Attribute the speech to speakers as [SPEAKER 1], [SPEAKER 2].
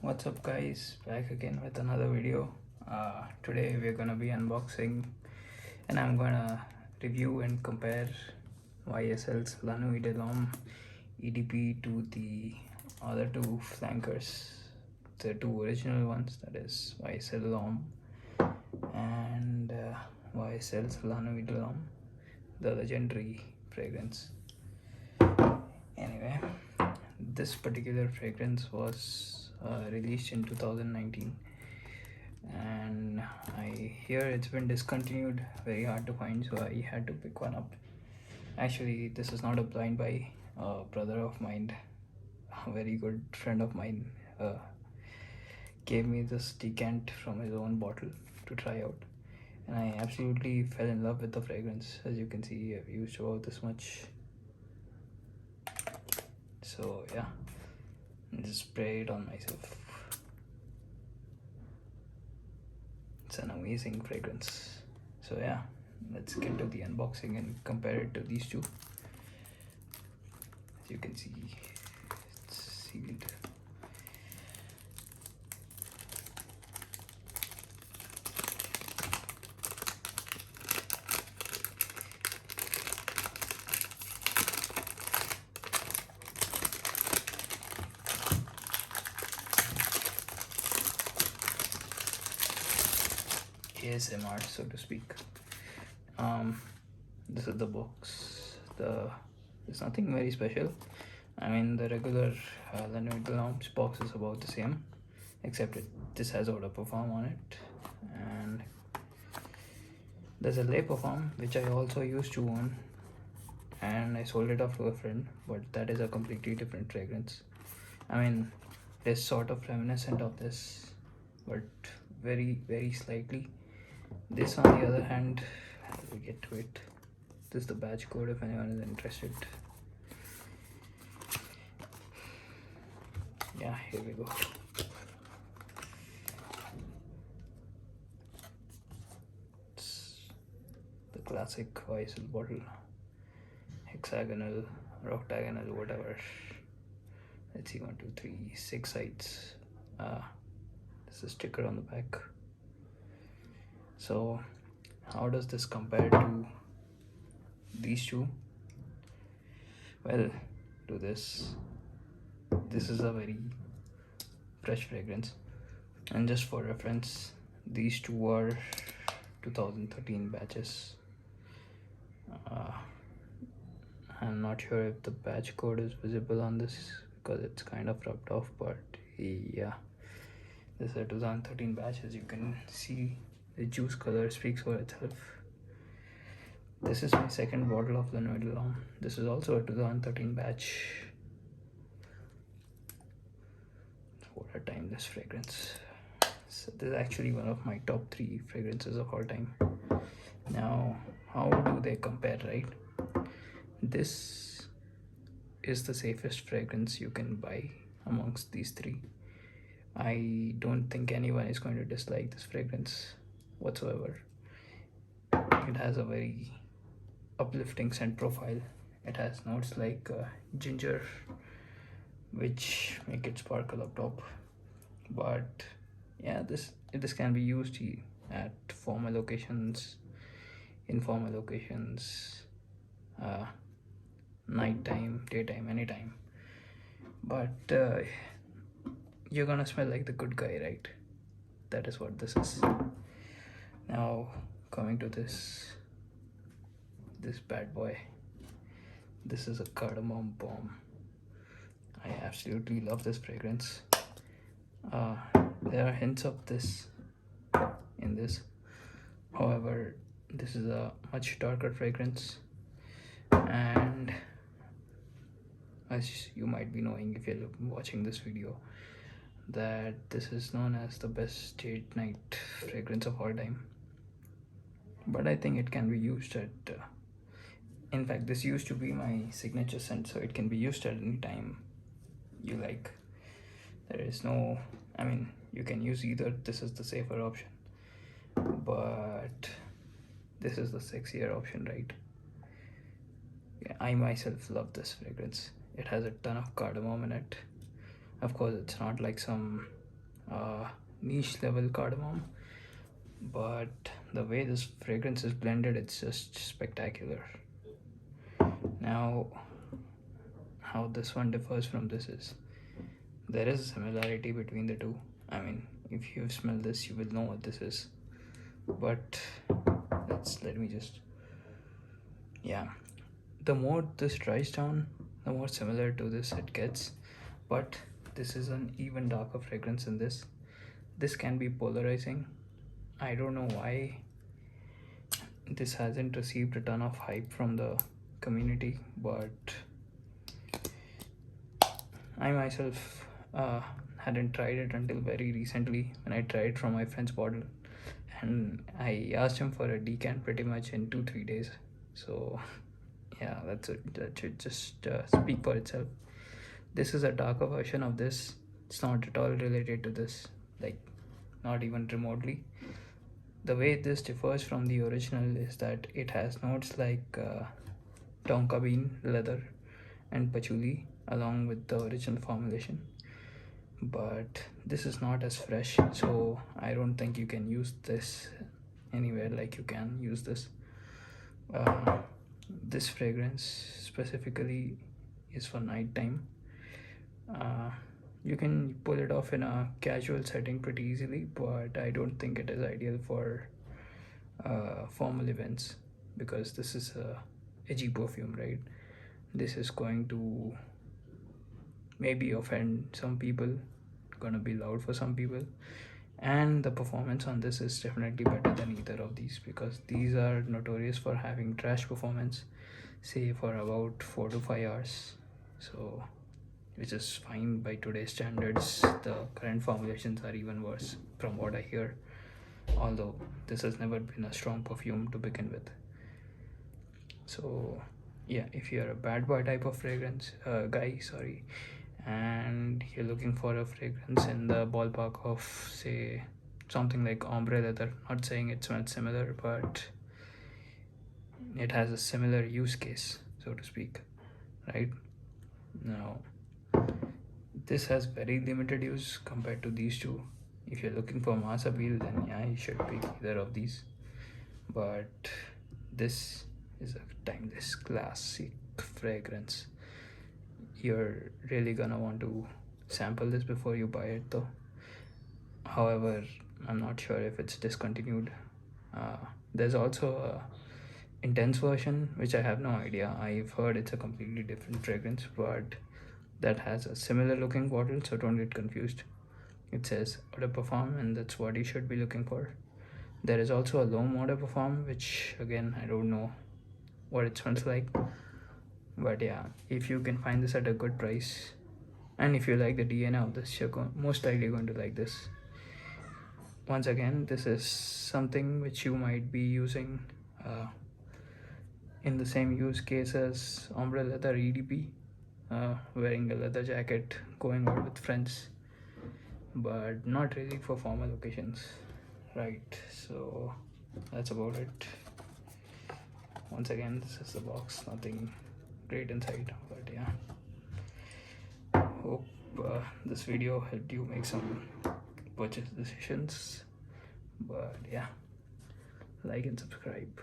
[SPEAKER 1] What's up guys, back again with another video. Today we're gonna be unboxing and I'm gonna review and compare YSL's La Nuit De L'Homme EDP to the other two flankers, the two original ones, that is YSL L'Homme and YSL's La Nuit De L'Homme, the legendary fragrance. Anyway, this particular fragrance was released in 2019 and I hear it's been discontinued, very hard to find, so I had to pick one up. Actually, this is not a blind buy. A brother of mine, a very good friend of mine, gave me this decant from his own bottle to try out, and I absolutely fell in love with the fragrance. As you can see, I've used about this much. So yeah, just spray it on myself. It's an amazing fragrance. So yeah, let's get to the unboxing and compare it to these two. As you can see, it's sealed. ASMR, so to speak. This is the box. There's nothing very special. I mean, the regular La Nuit De L'Homme's box is about the same, except this has Eau de Parfum on it, and there's a Le Parfum which I also used to own, and I sold it off to a friend, but that is a completely different fragrance. I mean, it's sort of reminiscent of this, but very slightly. This, on the other hand, we get to it. This is the batch code if anyone is interested. Yeah, here we go. It's the classic YSL bottle, hexagonal or octagonal, whatever. Let's see, 1 2 3 6 sides. There's a sticker on the back. So how does this compare to these two? Well, to this is a very fresh fragrance, and just for reference, these two are 2013 batches. I'm not sure if the batch code is visible on this because it's kind of rubbed off, but yeah, this is a 2013 batch. As you can see, the juice color speaks for itself. This is my second bottle of the Nuit De L'Homme. This is also a 2013 batch. What a timeless fragrance. So this is actually one of my top 3 fragrances of all time. Now, how do they compare, right? This is the safest fragrance you can buy amongst these 3. I don't think anyone is going to dislike this fragrance whatsoever. It has a very uplifting scent profile. It has notes like ginger, which make it sparkle up top. But yeah, this can be used at formal occasions, informal occasions, nighttime, daytime, anytime. But you're gonna smell like the good guy, right? That is what this is. Now, coming to this bad boy. This is a cardamom bomb. I absolutely love this fragrance. There are hints of this in this. However, this is a much darker fragrance, and as you might be knowing if you're watching this video, that this is known as the best date night fragrance of all time. But I think it can be used at in fact, this used to be my signature scent, so it can be used at any time you like. There is no, I mean, you can use either. This is the safer option, but this is the sexier option, right? Yeah, I myself love this fragrance. It has a ton of cardamom in it. Of course, it's not like some niche level cardamom, but the way this fragrance is blended, it's just spectacular. Now, how this one differs from this is there is a similarity between the two. I mean, if you've smelled this, you will know what this is. But let me just, yeah. The more this dries down, the more similar to this it gets. But this is an even darker fragrance than this. This can be polarizing. I don't know why this hasn't received a ton of hype from the community, but I myself hadn't tried it until very recently when I tried from my friend's bottle, and I asked him for a decant pretty much in 2-3 days. So yeah, that's it. That should just speak for itself. This is a darker version of this. It's not at all related to this, like not even remotely. The way this differs from the original is that it has notes like tonka bean, leather, and patchouli along with the original formulation. But this is not as fresh, so I don't think you can use this anywhere like you can use this. This fragrance specifically is for nighttime. You can pull it off in a casual setting pretty easily, but I don't think it is ideal for formal events, because this is a edgy perfume, right? This is going to maybe offend some people, gonna be loud for some people, and the performance on this is definitely better than either of these, because these are notorious for having trash performance, say for about 4 to 5 hours. So which is fine by today's standards. The current formulations are even worse from what I hear, although this has never been a strong perfume to begin with. So yeah, if you're a bad boy type of fragrance guy, and you're looking for a fragrance in the ballpark of, say, something like ombre leather, not saying it smells similar, but it has a similar use case, so to speak, right? Now, this has very limited use compared to these two. If you're looking for mass appeal, then yeah, you should pick either of these. But this is a timeless classic fragrance. You're really gonna want to sample this before you buy it though. However, I'm not sure if it's discontinued. There's also a intense version, which I have no idea. I've heard it's a completely different fragrance, but that has a similar looking bottle, so don't get confused. It says eau de parfum, and that's what you should be looking for. There is also a L'Homme eau de parfum, which again I don't know what it smells like, but yeah, if you can find this at a good price, and if you like the DNA of this, you're most likely going to like this. Once again, this is something which you might be using in the same use case as ombre leather EDP, wearing a leather jacket, going out with friends, but not really for formal occasions, right? So that's about it. Once again, this is the box, nothing great inside, but yeah, hope this video helped you make some purchase decisions. But yeah, like and subscribe.